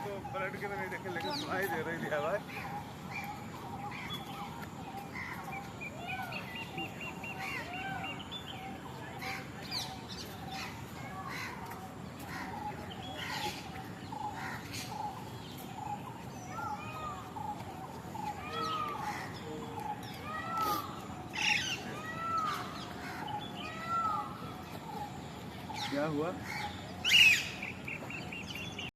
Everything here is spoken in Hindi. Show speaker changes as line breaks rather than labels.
को पलट के तो नहीं देखे, लेकिन सुनाई दे रही थी आवाज। क्या हुआ?